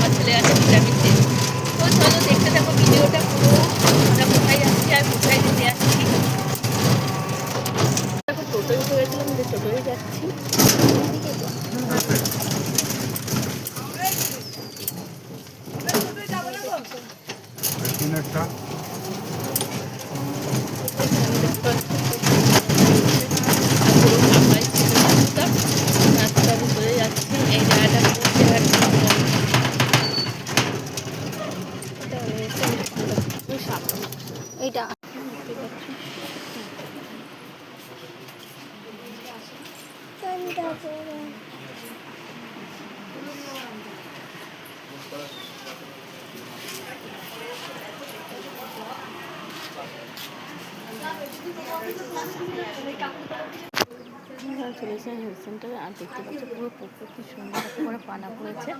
খাওয়া চলে আসে ভিটামিন সি। তো চলো দেখতে থাকো ভিডিওটা পুরো, আমরা কোথায় যাচ্ছি আর কোথায় যেতে যাচ্ছি। এখন টোটোয় উঠে গেছিলাম, যে টোটোয় যাচ্ছি। এইটা চলেছে হেলথ সেন্টারে। আর দেখতে পাচ্ছি পুরো পুকুর কি সুন্দর করে পানা পড়েছে।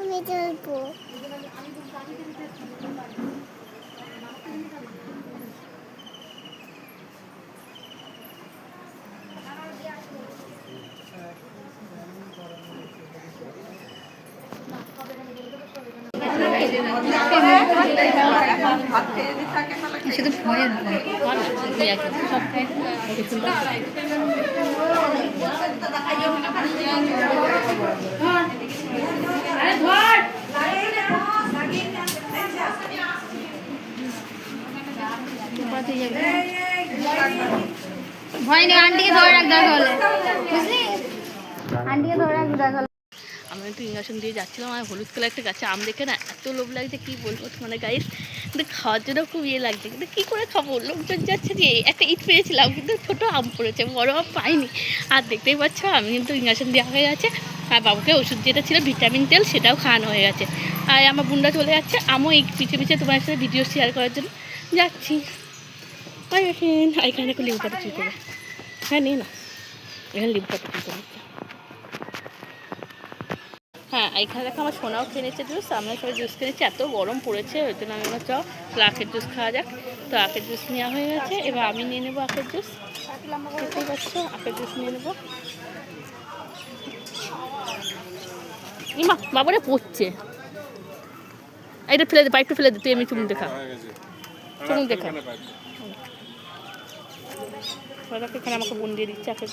আমি যাবো। শুধু ভয়ের ভয় সব ভয় নেই, আন্টিকে ধরে রাখ দরকার হলে, বুঝলি? আন্টিকে ধরে রাখ দরকার। আমি একটু ইঞ্জেকশন দিয়ে যাচ্ছিলাম, আর হলুদ কালার একটা গাছে আম দেখে না এত লোভ লাগছে কি বলবো তোমাদের গাইস। কিন্তু খাওয়ার জন্য খুব ইয়ে লাগছে, কিন্তু কী করে খাবো, লোকজন যাচ্ছে যে একটা ইট পেয়েছিলাম কিন্তু ছোটো আম পড়েছে, বড় আম পাইনি। আর দেখতেই পাচ্ছ আমি কিন্তু ইঞ্জেকশন দেওয়া হয়ে গেছে, আর বাবুকে ওষুধ যেটা ছিল ভিটামিন তেল সেটাও খাওয়ানো হয়ে গেছে। আর আমার বোনটা চলে যাচ্ছে, আমিও এই পিছিয়ে পিছিয়ে তোমার সাথে ভিডিও শেয়ার করার জন্য যাচ্ছি। এখানে একটু লিঙ্ক পাটা কী করে, হ্যাঁ নিয়ে না, এখানে লিঙ্ক পাটা কী করে। হ্যাঁ এখানে দেখো আমার সোনাও খেয়ে নিচ্ছে জুস, আমরা সবাই জুস খেয়েছি, এত গরম পড়েছে ওই জন্য আমি চ আখের জুস খাওয়া যাক। তো আখের জুস নেওয়া হয়ে গেছে, এবার আমি নিয়ে নেবো আখের জুস। দেখতেই পাচ্ছ আখের জুস নিয়ে নেবো। ইমা বাবারে পড়ছে, এটা ফেলে দে, পাইপটা ফেলে দে, তুই এমনি চুমুক দেখা, চুমুক দেখা। এখানে আমাকে বোন দিয়ে দিচ্ছে আখের